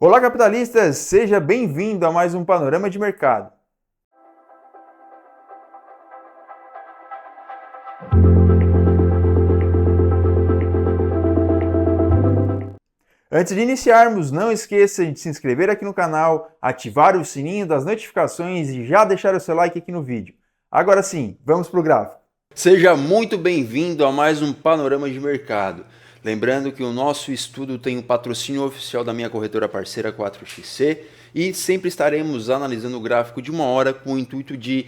Olá, capitalistas! Seja bem-vindo a mais um Panorama de Mercado. Antes de iniciarmos, não esqueça de se inscrever aqui no canal, ativar o sininho das notificações e já deixar o seu like aqui no vídeo. Agora sim, vamos para o gráfico. Seja muito bem-vindo a mais um Panorama de Mercado. Lembrando que o nosso estudo tem o patrocínio oficial da minha corretora parceira 4XC e sempre estaremos analisando o gráfico de uma hora com o intuito de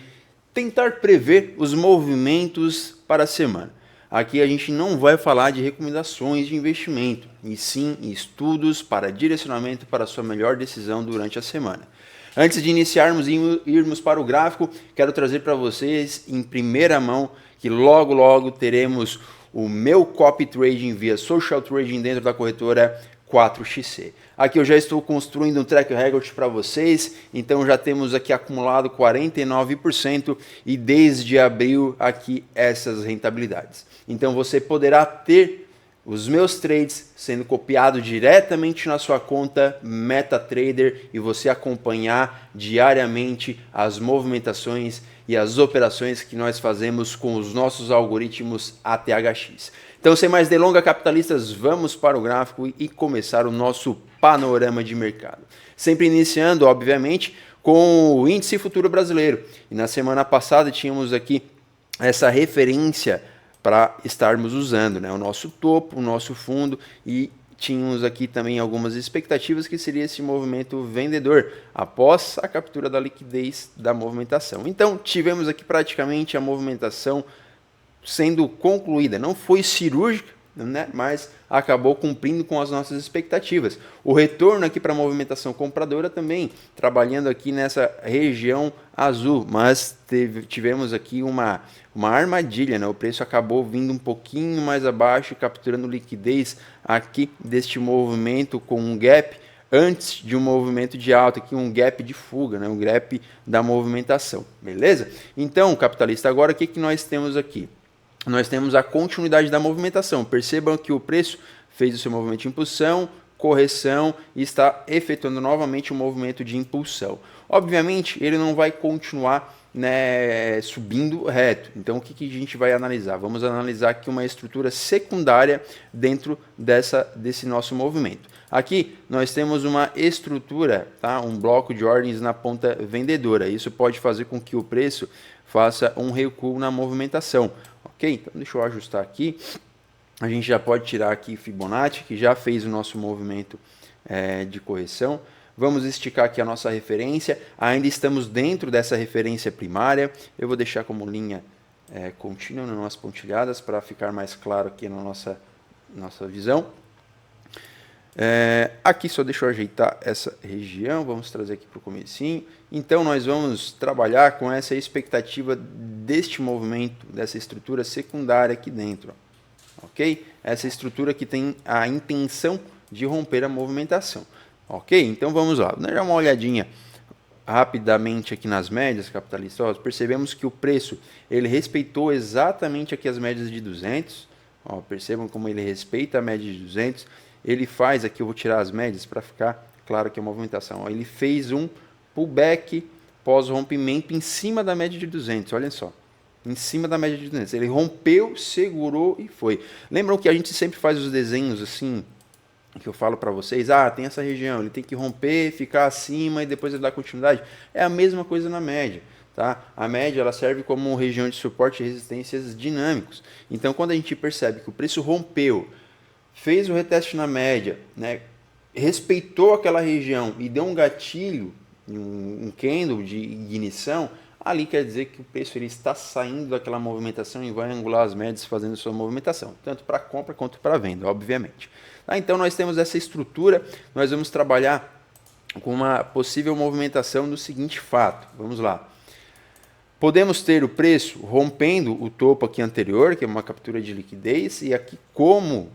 tentar prever os movimentos para a semana. Aqui a gente não vai falar de recomendações de investimento, e sim estudos para direcionamento para a sua melhor decisão durante a semana. Antes de iniciarmos e irmos para o gráfico, quero trazer para vocês em primeira mão que logo teremos o meu copy trading via social trading dentro da corretora 4XC. Aqui eu já estou construindo um track record para vocês, então já temos aqui acumulado 49% e desde abril aqui essas rentabilidades. Então você poderá ter os meus trades sendo copiados diretamente na sua conta MetaTrader e você acompanhar diariamente as movimentações e as operações que nós fazemos com os nossos algoritmos ATHX. Então, sem mais delongas, capitalistas, vamos para o gráfico e começar o nosso panorama de mercado. Sempre iniciando, obviamente, com o índice futuro brasileiro. E na semana passada tínhamos aqui essa referência para estarmos usando, né? O nosso topo, o nosso fundo, e tínhamos aqui também algumas expectativas que seria esse movimento vendedor após a captura da liquidez da movimentação. Então tivemos aqui praticamente a movimentação sendo concluída, não foi cirúrgica, né? Mas acabou cumprindo com as nossas expectativas. O retorno aqui para a movimentação compradora também, trabalhando aqui nessa região azul, mas tivemos aqui uma armadilha, né? O preço acabou vindo um pouquinho mais abaixo, capturando liquidez aqui deste movimento com um gap antes de um movimento de alta, aqui um gap de fuga, né? Um gap da movimentação, beleza? Então, capitalista, agora o que nós temos aqui? Nós temos a continuidade da movimentação. Percebam que o preço fez o seu movimento de impulsão, correção e está efetuando novamente um movimento de impulsão. Obviamente, ele não vai continuar, né, subindo reto. Então, o que a gente vai analisar? Vamos analisar aqui uma estrutura secundária dentro desse nosso movimento. Aqui nós temos uma estrutura, tá? Um bloco de ordens na ponta vendedora. Isso pode fazer com que o preço faça um recuo na movimentação. Ok? Então deixa eu ajustar aqui. A gente já pode tirar aqui Fibonacci, que já fez o nosso movimento de correção. Vamos esticar aqui a nossa referência. Ainda estamos dentro dessa referência primária. Eu vou deixar como linha contínua nas nossas pontilhadas para ficar mais claro aqui na nossa visão. Aqui só deixa eu ajeitar essa região, vamos trazer aqui para o comecinho. Então nós vamos trabalhar com essa expectativa deste movimento, dessa estrutura secundária aqui dentro, ok? Essa estrutura que tem a intenção de romper a movimentação, ok? Então vamos lá, vamos dar uma olhadinha rapidamente aqui nas médias, capitalistas. Percebemos que o preço ele respeitou exatamente aqui as médias de 200, percebam como ele respeita a média de 200. Ele faz aqui, eu vou tirar as médias para ficar claro que a movimentação. Ele fez um pullback pós-rompimento em cima da média de 200, olha só. Em cima da média de 200. Ele rompeu, segurou e foi. Lembram que a gente sempre faz os desenhos assim, que eu falo para vocês? Tem essa região, ele tem que romper, ficar acima e depois ele dá continuidade. É a mesma coisa na média. Tá? A média ela serve como região de suporte e resistências dinâmicos. Então, quando a gente percebe que o preço rompeu, fez o reteste na média, né, respeitou aquela região e deu um gatilho, um candle de ignição, ali quer dizer que o preço ele está saindo daquela movimentação e vai angular as médias fazendo sua movimentação, tanto para compra quanto para venda, obviamente. Então nós temos essa estrutura, nós vamos trabalhar com uma possível movimentação do seguinte fato, vamos lá. Podemos ter o preço rompendo o topo aqui anterior, que é uma captura de liquidez, e aqui como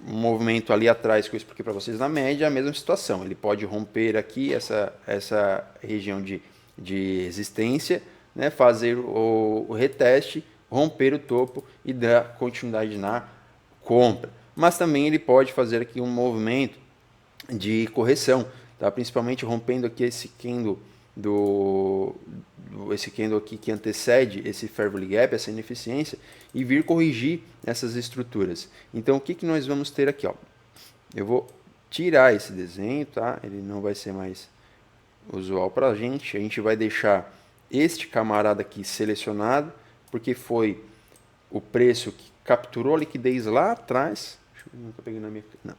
um movimento ali atrás, que eu expliquei para vocês na média, a mesma situação. Ele pode romper aqui essa região de resistência, né, fazer o reteste, romper o topo e dar continuidade na compra. Mas também ele pode fazer aqui um movimento de correção, tá? Principalmente rompendo aqui esse candle esse candle aqui que antecede esse fair value gap, essa ineficiência, e vir corrigir essas estruturas. Então, o que, que nós vamos ter aqui? Ó? Eu vou tirar esse desenho, tá? Ele não vai ser mais usual para a gente vai deixar este camarada aqui selecionado, porque foi o preço que capturou a liquidez lá atrás. Deixa eu ver, nunca peguei na minha... Não.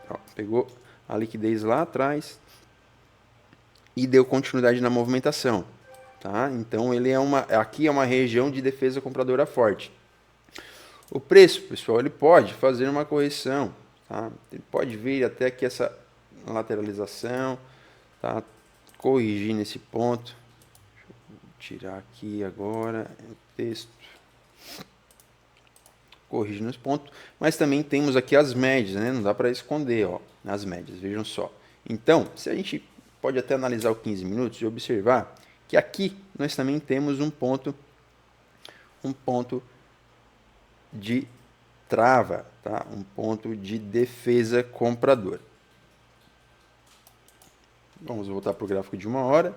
Ó, pegou a liquidez lá atrás e deu continuidade na movimentação, tá? Então ele aqui é uma região de defesa compradora forte. O preço, pessoal, ele pode fazer uma correção, tá? Ele pode vir até aqui essa lateralização, tá? Corrigir nesse ponto. Deixa eu tirar aqui agora o texto. Corrigir nesse ponto, mas também temos aqui as médias, né? Não dá para esconder, ó, as médias, vejam só. Então, se a gente pode até analisar o 15 minutos e observar que aqui nós também temos um ponto de trava, tá? Um ponto de defesa compradora. Vamos voltar para o gráfico de 1 hora.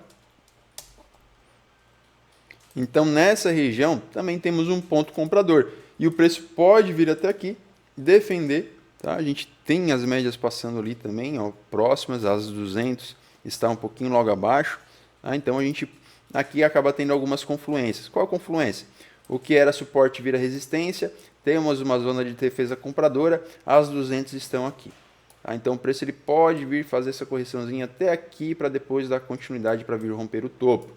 Então, nessa região também temos um ponto comprador. E o preço pode vir até aqui, defender. Tá? A gente tem as médias passando ali também, ó, próximas, as 200 está um pouquinho logo abaixo. Tá? Então, a gente aqui acaba tendo algumas confluências. Qual a confluência? O que era suporte vira resistência. Temos uma zona de defesa compradora. As 200 estão aqui. Tá? Então, o preço ele pode vir fazer essa correçãozinha até aqui para depois dar continuidade para vir romper o topo.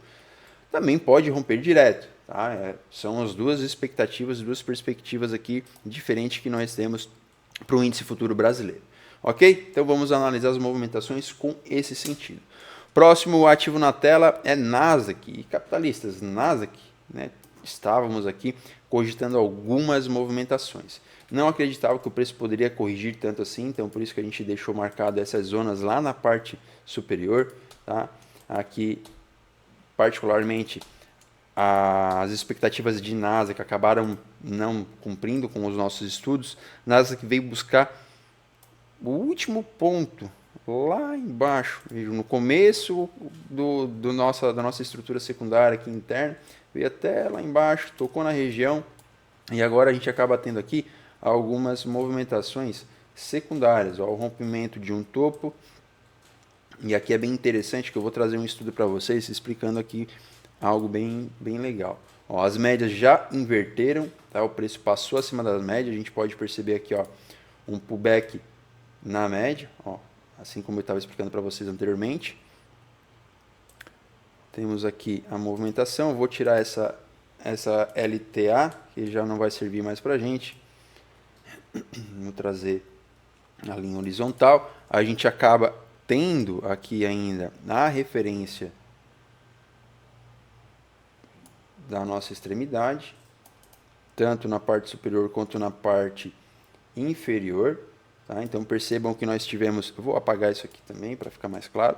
Também pode romper direto. Tá? São as duas expectativas, duas perspectivas aqui diferentes que nós temos para o índice futuro brasileiro. Ok? Então vamos analisar as movimentações com esse sentido. Próximo ativo na tela é Nasdaq e capitalistas. Nasdaq, né? Estávamos aqui cogitando algumas movimentações. Não acreditava que o preço poderia corrigir tanto assim, então por isso que a gente deixou marcado essas zonas lá na parte superior. Tá? Aqui particularmente as expectativas de Nasdaq acabaram não cumprindo com os nossos estudos. Nasdaq veio buscar o último ponto lá embaixo, no começo da nossa estrutura secundária aqui interna, veio até lá embaixo, tocou na região e agora a gente acaba tendo aqui algumas movimentações secundárias, ó, o rompimento de um topo. E aqui é bem interessante que eu vou trazer um estudo para vocês explicando aqui algo bem legal. Ó, as médias já inverteram, tá? O preço passou acima das médias. A gente pode perceber aqui, ó, um pullback na média, ó, assim como eu estava explicando para vocês anteriormente. Temos aqui a movimentação. Eu vou tirar essa LTA, que já não vai servir mais para a gente. Vou trazer a linha horizontal. A gente acaba tendo aqui ainda a referência da nossa extremidade, tanto na parte superior quanto na parte inferior. Tá? Então percebam que nós tivemos, eu vou apagar isso aqui também para ficar mais claro,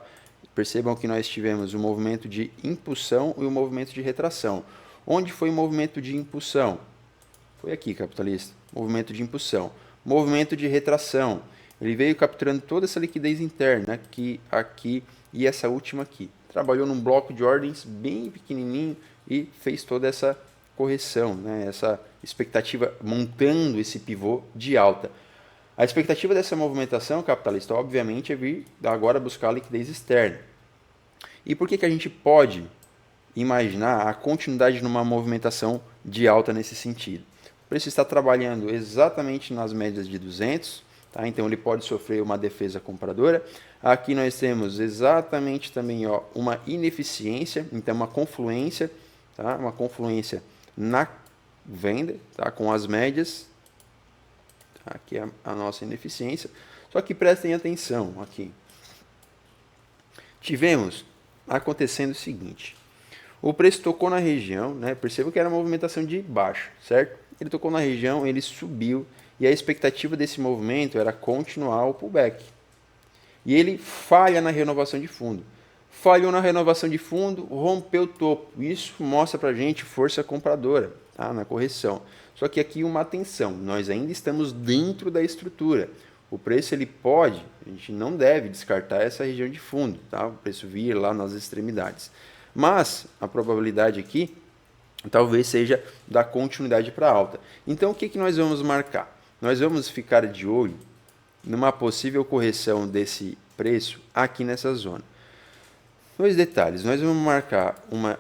percebam que nós tivemos o movimento de impulsão e o movimento de retração. Onde foi o movimento de impulsão? Foi aqui, capitalista, movimento de impulsão. Movimento de retração, ele veio capturando toda essa liquidez interna, aqui e essa última aqui. Trabalhou num bloco de ordens bem pequenininho e fez toda essa correção, né? Essa expectativa montando esse pivô de alta. A expectativa dessa movimentação capitalista, obviamente, é vir agora buscar a liquidez externa. E por que a gente pode imaginar a continuidade numa movimentação de alta nesse sentido? O preço está trabalhando exatamente nas médias de 200, tá? Então ele pode sofrer uma defesa compradora. Aqui nós temos exatamente também, ó, uma ineficiência, então uma confluência, tá? Uma confluência na venda, tá? Com as médias. Aqui é a nossa ineficiência. Só que prestem atenção aqui. Tivemos acontecendo o seguinte. O preço tocou na região, né? Perceba que era uma movimentação de baixa, certo? Ele tocou na região, ele subiu. E a expectativa desse movimento era continuar o pullback. E ele falha na renovação de fundo. Falhou na renovação de fundo, rompeu o topo. Isso mostra para a gente força compradora, tá? Na correção. Só que aqui uma atenção, nós ainda estamos dentro da estrutura. o preço ele pode, a gente não deve descartar essa região de fundo, tá? O preço vir lá nas extremidades. Mas a probabilidade aqui talvez seja da continuidade para alta. Então o que, que nós vamos marcar? Nós vamos ficar de olho numa possível correção desse preço aqui nessa zona. Dois detalhes, nós vamos marcar uma...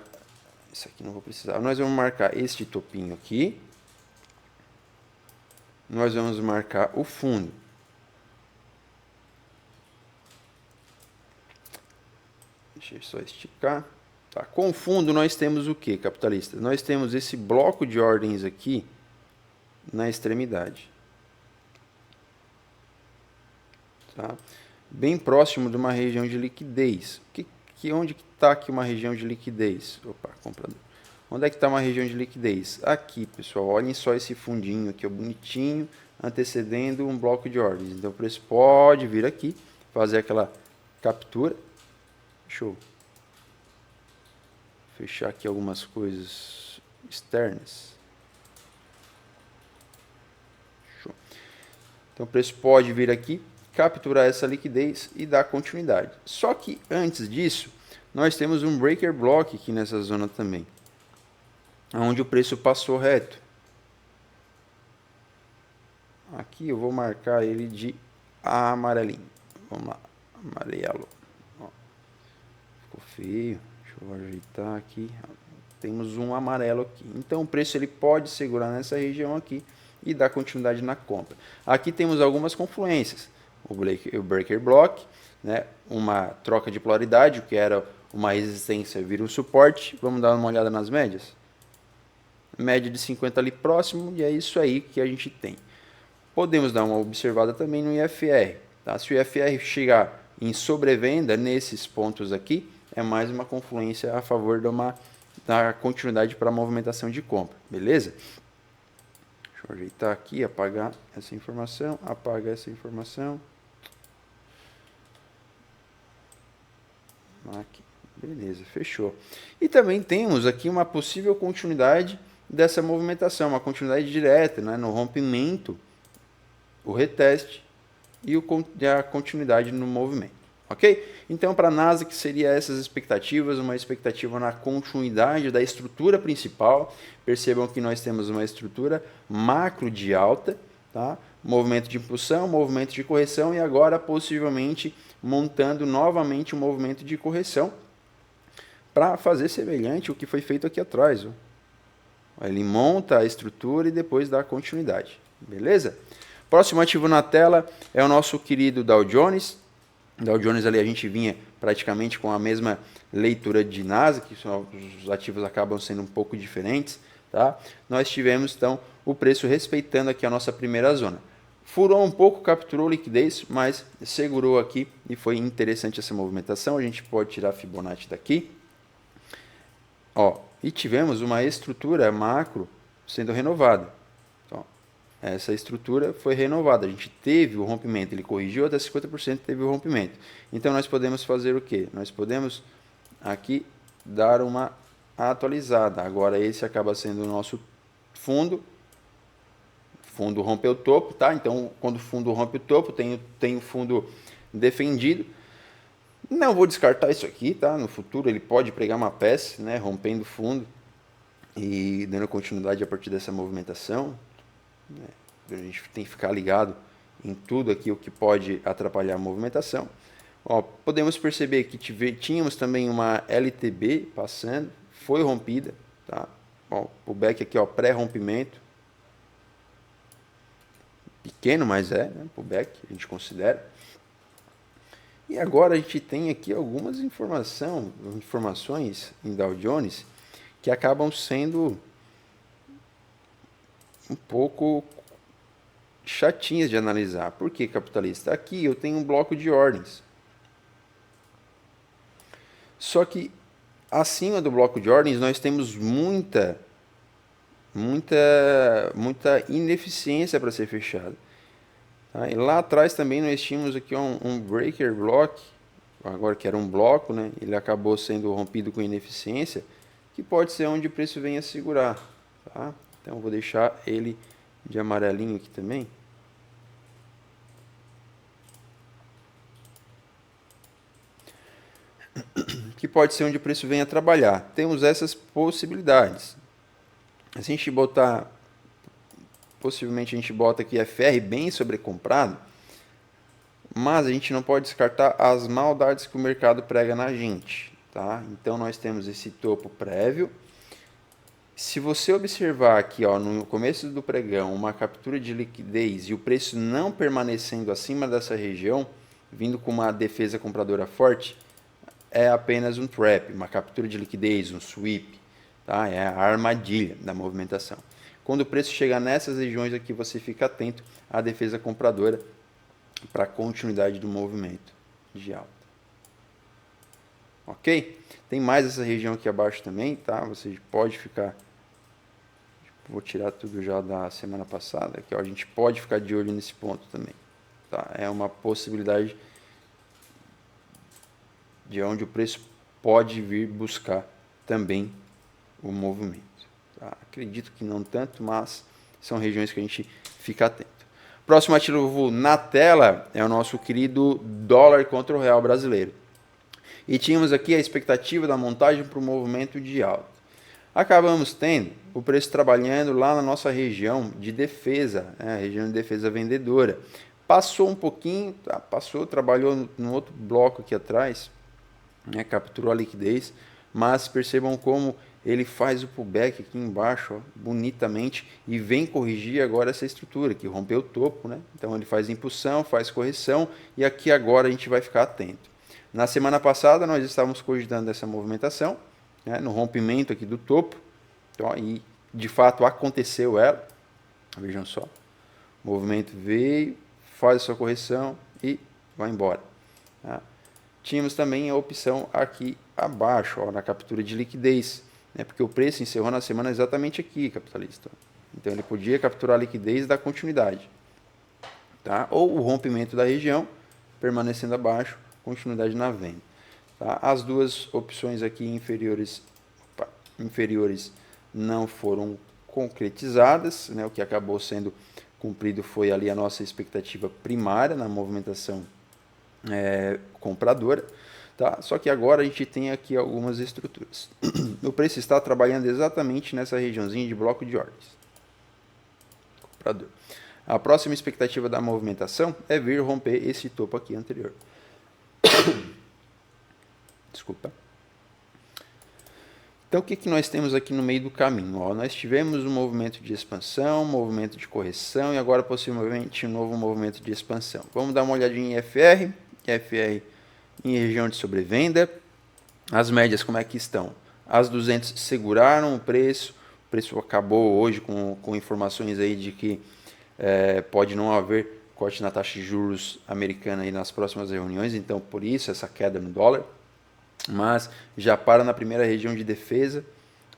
Isso aqui não vou precisar. Nós vamos marcar este topinho aqui. Nós vamos marcar o fundo. Deixa eu só esticar. Tá. Com o fundo nós temos o que, capitalista? Nós temos esse bloco de ordens aqui na extremidade. Tá? Bem próximo de uma região de liquidez. Onde que está aqui uma região de liquidez? Opa, comprador. Onde é que está uma região de liquidez? Aqui, pessoal. Olhem só esse fundinho aqui, ó, bonitinho, antecedendo um bloco de ordens. Então, o preço pode vir aqui, fazer aquela captura. Show. Fechar aqui algumas coisas externas. Show. Então, o preço pode vir aqui, capturar essa liquidez e dar continuidade. Só que antes disso, nós temos um breaker block aqui nessa zona também, onde o preço passou reto. Aqui eu vou marcar ele de amarelinho. Vamos lá, amarelo. Ó, ficou feio. Deixa eu ajeitar aqui. Temos um amarelo aqui. Então o preço ele pode segurar nessa região aqui e dar continuidade na compra. Aqui temos algumas confluências. O breaker block, né, uma troca de polaridade, o que era uma resistência vira um suporte. Vamos dar uma olhada nas médias? Média de 50 ali próximo, e é isso aí que a gente tem. Podemos dar uma observada também no IFR. Tá? Se o IFR chegar em sobrevenda nesses pontos aqui, é mais uma confluência a favor da continuidade para a movimentação de compra. Beleza? Deixa eu ajeitar aqui, apagar essa informação, apagar essa informação. Aqui. Beleza, fechou. E também temos aqui uma possível continuidade dessa movimentação, uma continuidade direta, né, no rompimento, o reteste e a continuidade no movimento. Ok? Então, para a Nasdaq, seria essas expectativas, uma expectativa na continuidade da estrutura principal. Percebam que nós temos uma estrutura macro de alta, tá? Movimento de impulsão, movimento de correção e agora possivelmente montando novamente um movimento de correção para fazer semelhante ao que foi feito aqui atrás. Ó. Ele monta a estrutura e depois dá continuidade. Beleza? Próximo ativo na tela é o nosso querido Dow Jones. Dow Jones ali a gente vinha praticamente com a mesma leitura de Nasdaq, os ativos acabam sendo um pouco diferentes. Tá? Nós tivemos então o preço respeitando aqui a nossa primeira zona. Furou um pouco, capturou liquidez, mas segurou aqui e foi interessante essa movimentação. A gente pode tirar a Fibonacci daqui. Ó, e tivemos uma estrutura macro sendo renovada. Então, essa estrutura foi renovada. A gente teve o rompimento, ele corrigiu até 50%, teve o rompimento. Então, nós podemos fazer o quê? Nós podemos aqui dar uma atualizada. Agora, esse acaba sendo o nosso fundo. Fundo rompeu o topo, tá? Então, quando o fundo rompe o topo, tem o fundo defendido. Não vou descartar isso aqui, tá? No futuro ele pode pregar uma peça, né? Rompendo o fundo e dando continuidade a partir dessa movimentação. Né? A gente tem que ficar ligado em tudo aqui o que pode atrapalhar a movimentação. Ó, podemos perceber que tínhamos também uma LTB passando, foi rompida, tá? Ó, o back aqui, ó, pré-rompimento. Pequeno, mas é, né, pullback, a gente considera. E agora a gente tem aqui algumas informações em Dow Jones que acabam sendo um pouco chatinhas de analisar. Por que, capitalista? Aqui eu tenho um bloco de ordens. Só que acima do bloco de ordens nós temos muita ineficiência para ser fechada. Tá? E lá atrás também nós tínhamos aqui um breaker block, agora que era um bloco, né? Ele acabou sendo rompido com ineficiência, que pode ser onde o preço venha segurar. Tá? Então eu vou deixar ele de amarelinho aqui também. que pode ser onde o preço venha trabalhar. Temos essas possibilidades. Se a gente botar, possivelmente a gente bota aqui FR bem sobrecomprado, mas a gente não pode descartar as maldades que o mercado prega na gente, tá? Então nós temos esse topo prévio. Se você observar aqui, ó, no começo do pregão, uma captura de liquidez e o preço não permanecendo acima dessa região, vindo com uma defesa compradora forte, é apenas um trap, uma captura de liquidez, um sweep, tá? É a armadilha da movimentação. Quando o preço chegar nessas regiões aqui, você fica atento à defesa compradora para a continuidade do movimento de alta. Ok? Tem mais essa região aqui abaixo também, tá? Você pode ficar... Vou tirar tudo já da semana passada, que a gente pode ficar de olho nesse ponto também. Tá? É uma possibilidade de onde o preço pode vir buscar também o movimento. Tá? Acredito que não tanto, mas são regiões que a gente fica atento. Próximo ativo na tela é o nosso querido dólar contra o real brasileiro. E tínhamos aqui a expectativa da montagem para o movimento de alta. Acabamos tendo o preço trabalhando lá na nossa região de defesa, né, região de defesa vendedora. Passou um pouquinho, tá, trabalhou no outro bloco aqui atrás, né, capturou a liquidez, mas percebam como ele faz o pullback aqui embaixo, ó, bonitamente, e vem corrigir agora essa estrutura, que rompeu o topo, né? Então ele faz impulsão, faz correção, e aqui agora a gente vai ficar atento. Na semana passada nós estávamos cogitando essa movimentação, né, no rompimento aqui do topo, então, e de fato aconteceu ela, vejam só, o movimento veio, faz a sua correção e vai embora. Tá? Tínhamos também a opção aqui abaixo, ó, na captura de liquidez, né, porque o preço encerrou na semana exatamente aqui, capitalista. Então ele podia capturar a liquidez da continuidade, tá? Ou o rompimento da região, permanecendo abaixo, continuidade na venda. Tá? As duas opções aqui inferiores não foram concretizadas, né? O que acabou sendo cumprido foi ali a nossa expectativa primária na movimentação compradora. Tá? Só que agora a gente tem aqui algumas estruturas. O preço está trabalhando exatamente nessa regiãozinha de bloco de ordens. Comprador. A próxima expectativa da movimentação é vir romper esse topo aqui anterior. Desculpa. Então, o que nós temos aqui no meio do caminho? Ó, nós tivemos um movimento de expansão, um movimento de correção e agora possivelmente um novo movimento de expansão. Vamos dar uma olhadinha em FR. FR em região de sobrevenda. As médias como é que estão? As 200 seguraram o preço acabou hoje com informações aí de que pode não haver corte na taxa de juros americana aí nas próximas reuniões, então por isso essa queda no dólar, mas já para na primeira região de defesa,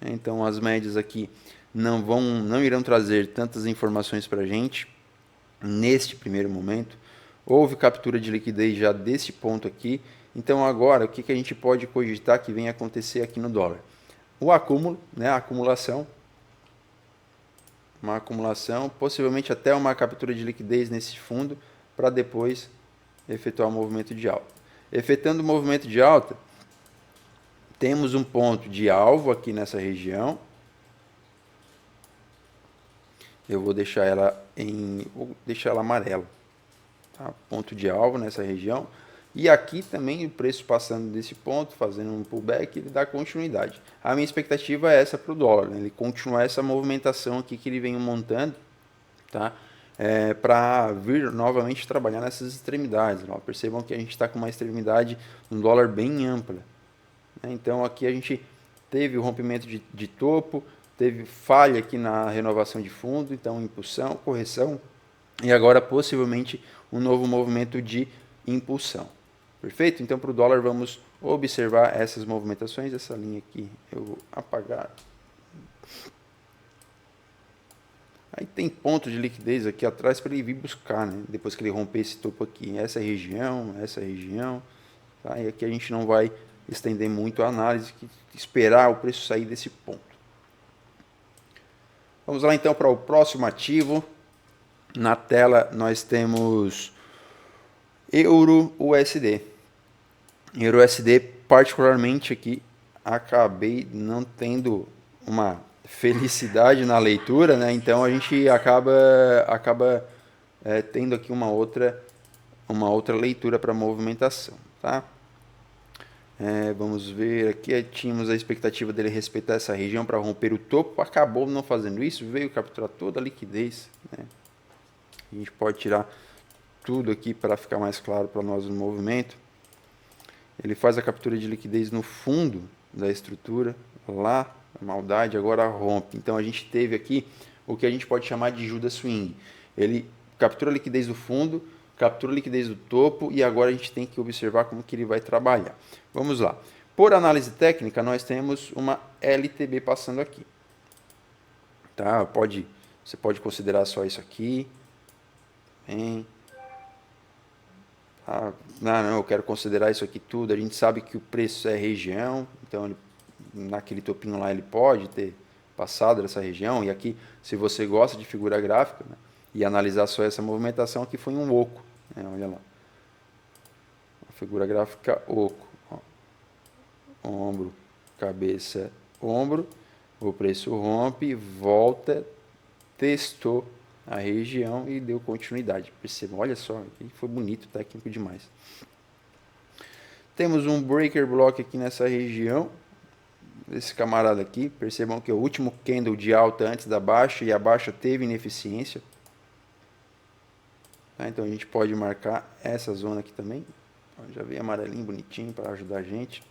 então as médias aqui não irão trazer tantas informações para a gente neste primeiro momento. Houve captura de liquidez já desse ponto aqui. Então agora, o que a gente pode cogitar que venha acontecer aqui no dólar? O acúmulo, né, a acumulação. Uma acumulação, possivelmente até uma captura de liquidez nesse fundo, para depois efetuar o movimento de alta. Efetando o movimento de alta, temos um ponto de alvo aqui nessa região. Eu vou deixar ela amarela. Tá? Ponto de alvo nessa região. E aqui também o preço passando desse ponto, fazendo um pullback, ele dá continuidade. A minha expectativa é essa para o dólar, né? Ele continuar essa movimentação aqui que ele vem montando, tá? Para vir novamente trabalhar nessas extremidades. Ó. Percebam que a gente está com uma extremidade, um dólar bem ampla. Né? Então aqui a gente teve o rompimento de topo, teve falha aqui na renovação de fundo, então impulsão, correção, e agora possivelmente um novo movimento de impulsão. Perfeito? Então, para o dólar, vamos observar essas movimentações. Essa linha aqui eu vou apagar. Aí tem ponto de liquidez aqui atrás para ele vir buscar, né? Depois que ele romper esse topo aqui. Essa região. Tá? E aqui a gente não vai estender muito a análise, que esperar o preço sair desse ponto. Vamos lá então para o próximo ativo. Na tela nós temos Euro USD. EURUSD, particularmente aqui, acabei não tendo uma felicidade na leitura, né? Então a gente acaba tendo aqui uma outra leitura para movimentação, tá? Vamos ver aqui, tínhamos a expectativa dele respeitar essa região para romper o topo, acabou não fazendo isso, veio capturar toda a liquidez, né? A gente pode tirar tudo aqui para ficar mais claro para nós no movimento. Ele faz a captura de liquidez no fundo da estrutura, lá, a maldade, agora rompe. Então a gente teve aqui o que a gente pode chamar de Judas Swing. Ele captura a liquidez do fundo, captura a liquidez do topo e agora a gente tem que observar como que ele vai trabalhar. Vamos lá. Por análise técnica, nós temos uma LTB passando aqui. Tá? Você pode considerar só isso aqui. Bem. Não, eu quero considerar isso aqui tudo. A gente sabe que o preço é região, então naquele topinho lá ele pode ter passado dessa região. E aqui, se você gosta de figura gráfica, né, e analisar só essa movimentação, aqui foi um oco, né, olha lá. A figura gráfica oco. Ó. Ombro, cabeça, ombro. O preço rompe, volta, testou a região e deu continuidade. Percebam, olha só, aqui foi bonito, técnico demais. Temos um breaker block aqui nessa região, esse camarada aqui. Percebam que é o último candle de alta antes da baixa e a baixa teve ineficiência. Tá? Então a gente pode marcar essa zona aqui também. Já veio amarelinho, bonitinho para ajudar a gente.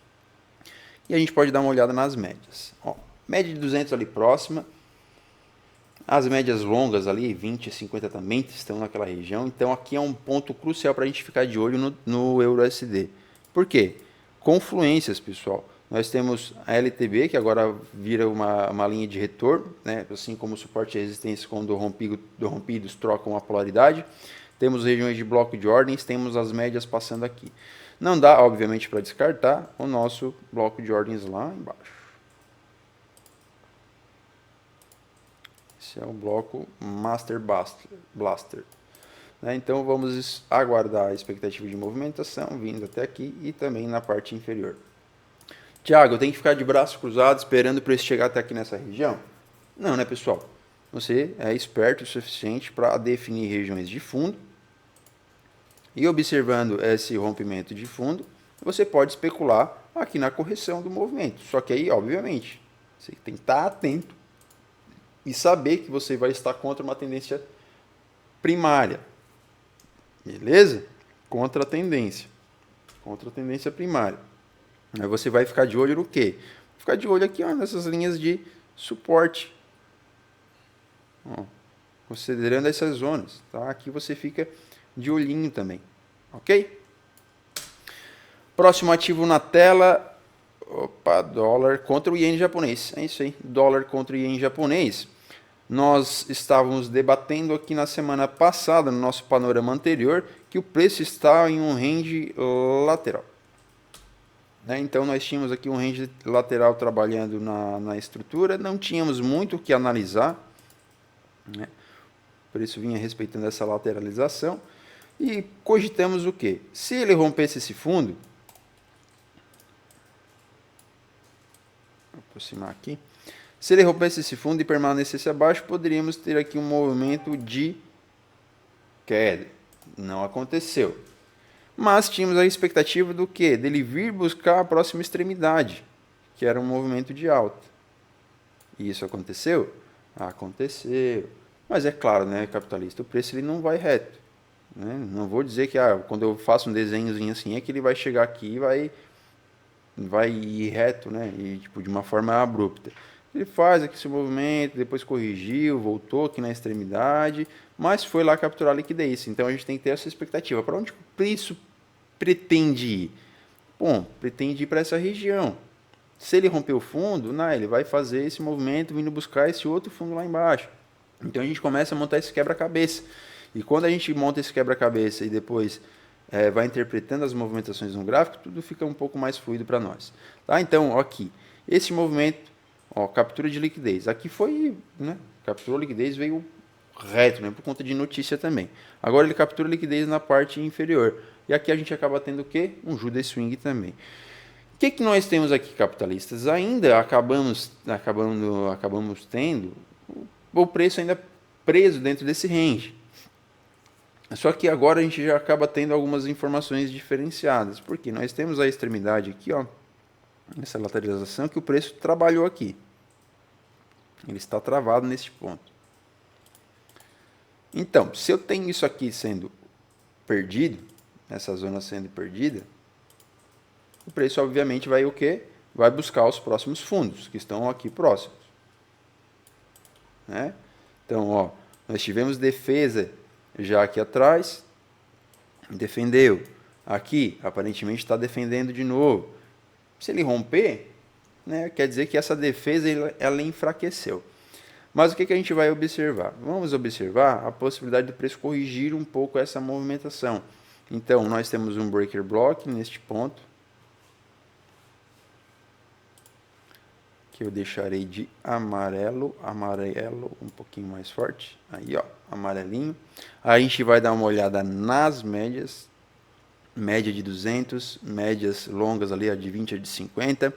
E a gente pode dar uma olhada nas médias. Ó, média de 200 ali próxima. As médias longas ali, 20 e 50 também estão naquela região. Então aqui é um ponto crucial para a gente ficar de olho no EURUSD. Por quê? Confluências, pessoal. Nós temos a LTB, que agora vira uma linha de retorno, né? Assim como o suporte e resistência, quando rompidos trocam a polaridade. Temos regiões de bloco de ordens, temos as médias passando aqui. Não dá, obviamente, para descartar o nosso bloco de ordens lá embaixo. Esse é o bloco Master Blaster. Né? Então vamos aguardar a expectativa de movimentação vindo até aqui e também na parte inferior. Tiago, eu tenho que ficar de braço cruzado esperando para ele chegar até aqui nessa região? Não, né, pessoal? Você é esperto o suficiente para definir regiões de fundo e observando esse rompimento de fundo, você pode especular aqui na correção do movimento. Só que aí, obviamente, você tem que estar atento e saber que você vai estar contra uma tendência primária. Beleza? Contra a tendência primária. Aí você vai ficar de olho no quê? Ficar de olho aqui, ó, nessas linhas de suporte. Ó, considerando essas zonas, tá? Aqui você fica de olhinho também, ok? Próximo ativo na tela, opa, dólar contra o iene japonês. É isso aí, dólar contra o iene japonês. Nós estávamos debatendo aqui na semana passada, no nosso panorama anterior, que o preço está em um range lateral. Né? Então, nós tínhamos aqui um range lateral trabalhando na estrutura, não tínhamos muito o que analisar. Né? O preço vinha respeitando essa lateralização. E cogitamos o quê? Se ele rompesse esse fundo, vou aproximar aqui. Se ele rompesse esse fundo e permanecesse abaixo, poderíamos ter aqui um movimento de queda. Não aconteceu. Mas tínhamos a expectativa do quê? Dele vir buscar a próxima extremidade, que era um movimento de alta. E isso aconteceu? Aconteceu. Mas é claro, né, capitalista, o preço ele não vai reto. Né? Não vou dizer que quando eu faço um desenhozinho assim, é que ele vai chegar aqui e vai ir reto, né? E tipo, de uma forma abrupta. Ele faz aqui esse movimento, depois corrigiu, voltou aqui na extremidade, mas foi lá capturar a liquidez. Então a gente tem que ter essa expectativa. Para onde o preço pretende ir? Bom, pretende ir para essa região. Se ele romper o fundo, ele vai fazer esse movimento vindo buscar esse outro fundo lá embaixo. Então a gente começa a montar esse quebra-cabeça. E quando a gente monta esse quebra-cabeça e depois vai interpretando as movimentações no gráfico, tudo fica um pouco mais fluido para nós. Tá? Então, aqui, esse movimento, ó, captura de liquidez. Aqui foi, né? Capturou liquidez, veio reto, né? Por conta de notícia também. Agora ele captura liquidez na parte inferior. E aqui a gente acaba tendo o quê? Um Judas Swing também. O que nós temos aqui, capitalistas? Ainda acabamos tendo o preço ainda preso dentro desse range. Só que agora a gente já acaba tendo algumas informações diferenciadas. Porque nós temos a extremidade aqui, ó, essa lateralização, que o preço trabalhou aqui. Ele está travado nesse ponto. Então, se eu tenho isso aqui sendo perdido, essa zona sendo perdida, o preço obviamente vai o quê? Vai buscar os próximos fundos, que estão aqui próximos. Né? Então, ó, nós tivemos defesa já aqui atrás, defendeu. Aqui, aparentemente, está defendendo de novo. Se ele romper, né, quer dizer que essa defesa ela enfraqueceu. Mas o que a gente vai observar? Vamos observar a possibilidade do preço corrigir um pouco essa movimentação. Então, nós temos um breaker block neste ponto, que eu deixarei de amarelo um pouquinho mais forte. Aí, ó, amarelinho. Aí a gente vai dar uma olhada nas médias. Média de 200, médias longas ali, a de 20 e a de 50.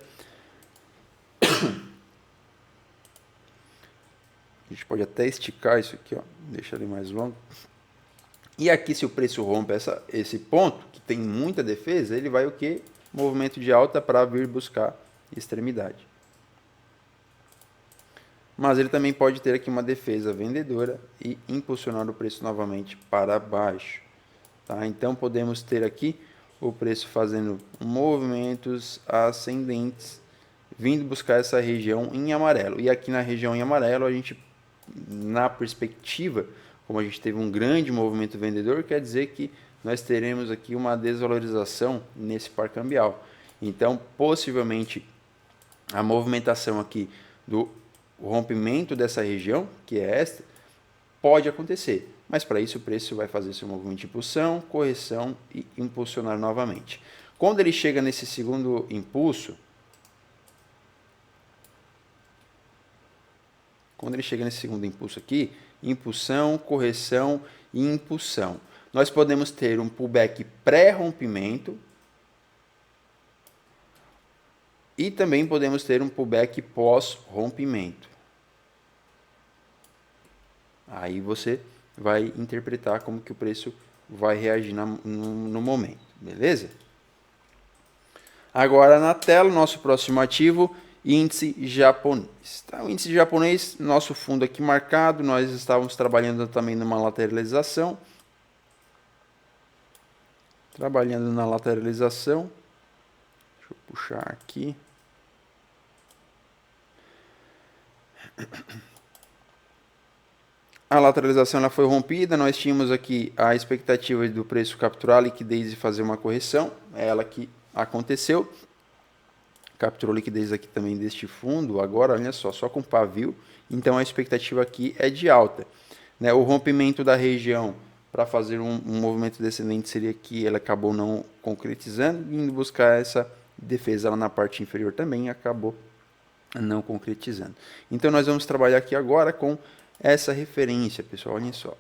A gente pode até esticar isso aqui, ó, deixa ele mais longo. E aqui, se o preço rompe esse ponto, que tem muita defesa, ele vai o quê? Movimento de alta para vir buscar extremidade. Mas ele também pode ter aqui uma defesa vendedora e impulsionar o preço novamente para baixo. Tá? Então, podemos ter aqui o preço fazendo movimentos ascendentes, vindo buscar essa região em amarelo. E aqui na região em amarelo, a gente, na perspectiva, como a gente teve um grande movimento vendedor, quer dizer que nós teremos aqui uma desvalorização nesse par cambial. Então, possivelmente, a movimentação aqui do rompimento dessa região, que é esta, pode acontecer. Mas para isso o preço vai fazer seu movimento de impulsão, correção e impulsionar novamente. Quando ele chega nesse segundo impulso, aqui, impulsão, correção e impulsão, nós podemos ter um pullback pré-rompimento e também podemos ter um pullback pós-rompimento. Aí você vai interpretar como que o preço vai reagir no momento, beleza? Agora na tela, nosso próximo ativo, índice japonês. Tá? O índice japonês, nosso fundo aqui marcado, nós estávamos trabalhando também numa lateralização. Trabalhando na lateralização. Deixa eu puxar aqui. A lateralização ela foi rompida, nós tínhamos aqui a expectativa do preço capturar a liquidez e fazer uma correção, é ela que aconteceu. Capturou liquidez aqui também deste fundo, agora olha só com pavio, então a expectativa aqui é de alta. Né? O rompimento da região para fazer um movimento descendente seria que ela acabou não concretizando, indo buscar essa defesa lá na parte inferior também acabou não concretizando. Então nós vamos trabalhar aqui agora com essa referência, pessoal, olhem só.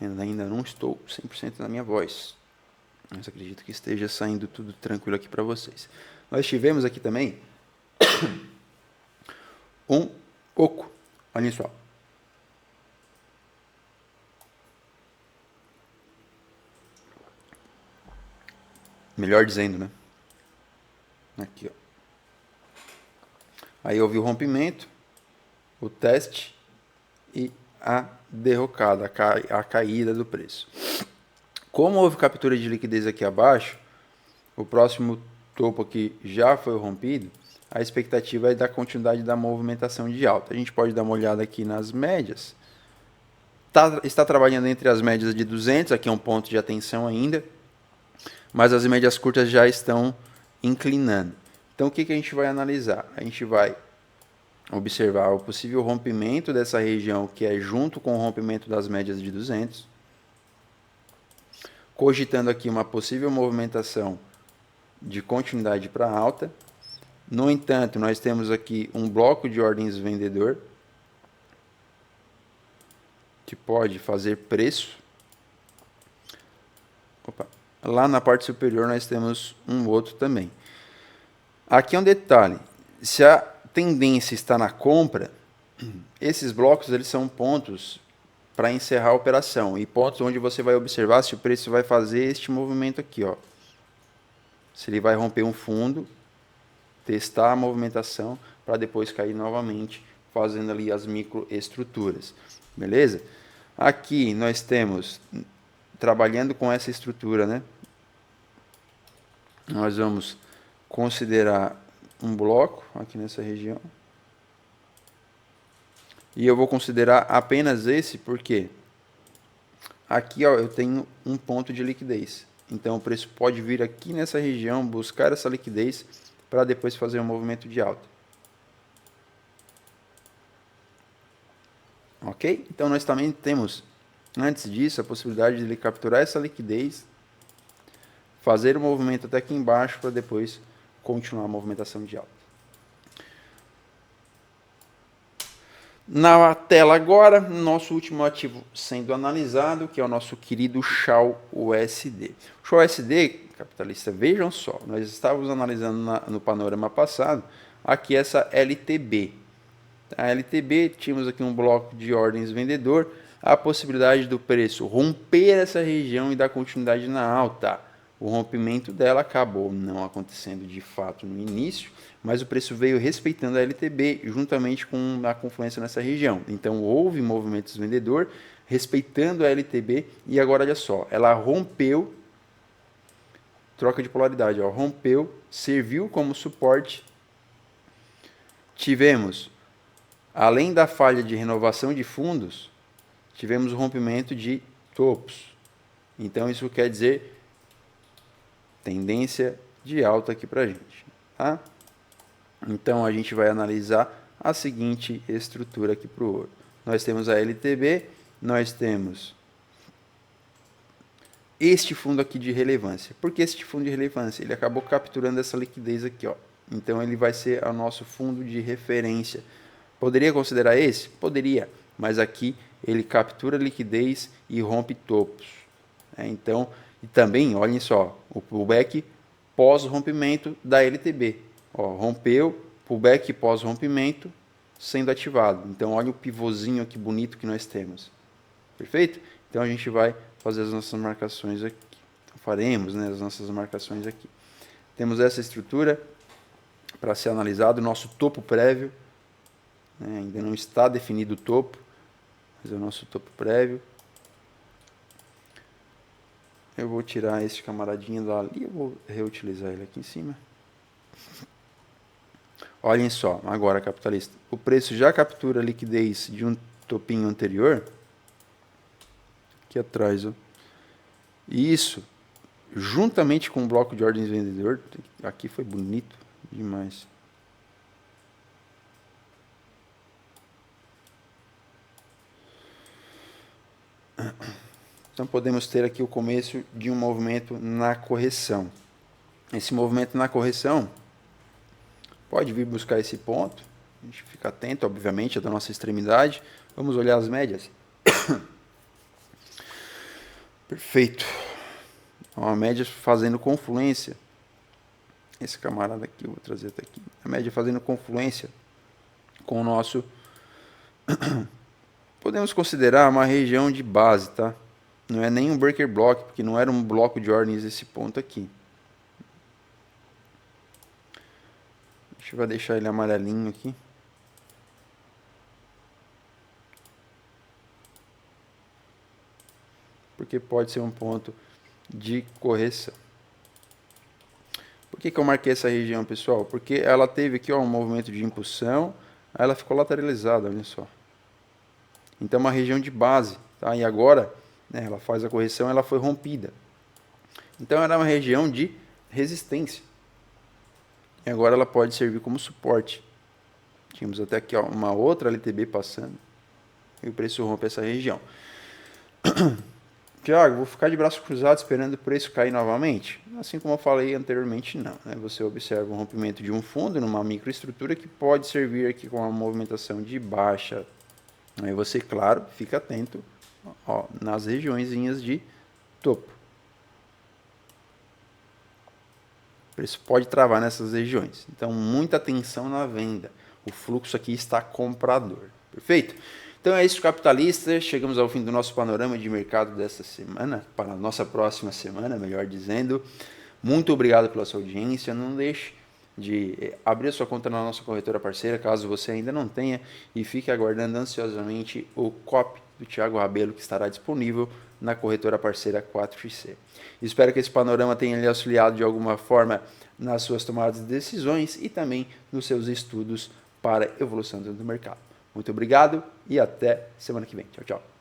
Ainda não estou 100% na minha voz, mas acredito que esteja saindo tudo tranquilo aqui para vocês. Nós tivemos aqui também um oco, olhem só. Melhor dizendo, né? Aqui, ó. Aí houve o rompimento, o teste e a derrocada, a caída do preço. Como houve captura de liquidez aqui abaixo, o próximo topo aqui já foi rompido, a expectativa é da continuidade da movimentação de alta. A gente pode dar uma olhada aqui nas médias. Está trabalhando entre as médias de 200, aqui é um ponto de atenção ainda, mas as médias curtas já estão inclinando. Então, o que a gente vai analisar? A gente vai observar o possível rompimento dessa região, que é junto com o rompimento das médias de 200, cogitando aqui uma possível movimentação de continuidade para alta. No entanto, nós temos aqui um bloco de ordens vendedor, que pode fazer preço. Opa. Lá na parte superior nós temos um outro também. Aqui é um detalhe, se a tendência está na compra, esses blocos eles são pontos para encerrar a operação e pontos onde você vai observar se o preço vai fazer este movimento aqui, ó. Se ele vai romper um fundo, testar a movimentação para depois cair novamente, fazendo ali as microestruturas, beleza? Aqui nós temos, trabalhando com essa estrutura, né? Nós vamos considerar um bloco aqui nessa região. E eu vou considerar apenas esse porque aqui, ó, eu tenho um ponto de liquidez. Então o preço pode vir aqui nessa região, buscar essa liquidez para depois fazer um movimento de alta. Ok? Então nós também temos, antes disso, a possibilidade de ele capturar essa liquidez, fazer o movimento até aqui embaixo para depois continuar a movimentação de alta. Na tela agora, nosso último ativo sendo analisado, que é o nosso querido Shao USD. O Shao USD, capitalista, vejam só, nós estávamos analisando no panorama passado, aqui essa LTB. A LTB, tínhamos aqui um bloco de ordens vendedor, a possibilidade do preço romper essa região e dar continuidade na alta. O rompimento dela acabou não acontecendo de fato no início, mas o preço veio respeitando a LTB juntamente com a confluência nessa região. Então houve movimentos vendedor respeitando a LTB e agora olha só, ela rompeu, troca de polaridade, ó, rompeu, serviu como suporte. Tivemos, além da falha de renovação de fundos, tivemos o rompimento de topos. Então isso quer dizer tendência de alta aqui para a gente, tá? Então a gente vai analisar a seguinte estrutura aqui para o ouro. Nós temos a LTB, nós temos este fundo aqui de relevância. Por que este fundo de relevância? Ele acabou capturando essa liquidez aqui, ó. Então ele vai ser o nosso fundo de referência. Poderia considerar esse? Poderia, mas aqui ele captura liquidez e rompe topos. Então, e também, olhem só, o pullback pós-rompimento da LTB. Ó, rompeu, pullback pós-rompimento sendo ativado. Então, olha o pivôzinho aqui bonito que nós temos. Perfeito? Então, a gente vai fazer as nossas marcações aqui. Faremos, né, as nossas marcações aqui. Temos essa estrutura para ser analisado. Nosso topo prévio. Né, ainda não está definido o topo, mas é o nosso topo prévio. Eu vou tirar esse camaradinho dali, eu vou reutilizar ele aqui em cima. Olhem só, agora capitalista, o preço já captura a liquidez de um topinho anterior, aqui atrás, ó. E isso, juntamente com o bloco de ordens vendedor, aqui foi bonito demais. Então podemos ter aqui o começo de um movimento na correção. Esse movimento na correção pode vir buscar esse ponto. A gente fica atento, obviamente, da nossa extremidade. Vamos olhar as médias. Perfeito. A média fazendo confluência. Esse camarada aqui, eu vou trazer até aqui. A média fazendo confluência com o nosso... Podemos considerar uma região de base, tá? Não é nem um breaker block, porque não era um bloco de ordens esse ponto aqui. A gente vai deixar ele amarelinho aqui. Porque pode ser um ponto de correção. Por que eu marquei essa região, pessoal? Porque ela teve aqui, ó, um movimento de impulsão, aí ela ficou lateralizada, olha só. Então é uma região de base, tá? E agora, né, ela faz a correção, ela foi rompida. Então era uma região de resistência. E agora ela pode servir como suporte. Tínhamos até aqui, ó, uma outra LTB passando. E o preço rompe essa região. Tiago, vou ficar de braço cruzado esperando o preço cair novamente? Assim como eu falei anteriormente, não. Né? Você observa o rompimento de um fundo numa microestrutura que pode servir aqui com uma movimentação de baixa. Aí você, claro, fica atento ó, nas regiõezinhas de topo. O preço pode travar nessas regiões. Então, muita atenção na venda. O fluxo aqui está comprador. Perfeito? Então é isso, capitalista. Chegamos ao fim do nosso panorama de mercado dessa semana, para a nossa próxima semana, melhor dizendo. Muito obrigado pela sua audiência. Não deixe de abrir a sua conta na nossa corretora parceira, caso você ainda não tenha, e fique aguardando ansiosamente o copy do Thiago Rabelo, que estará disponível na corretora parceira 4XC. Espero que esse panorama tenha lhe auxiliado de alguma forma nas suas tomadas de decisões e também nos seus estudos para evolução dentro do mercado. Muito obrigado e até semana que vem. Tchau, tchau.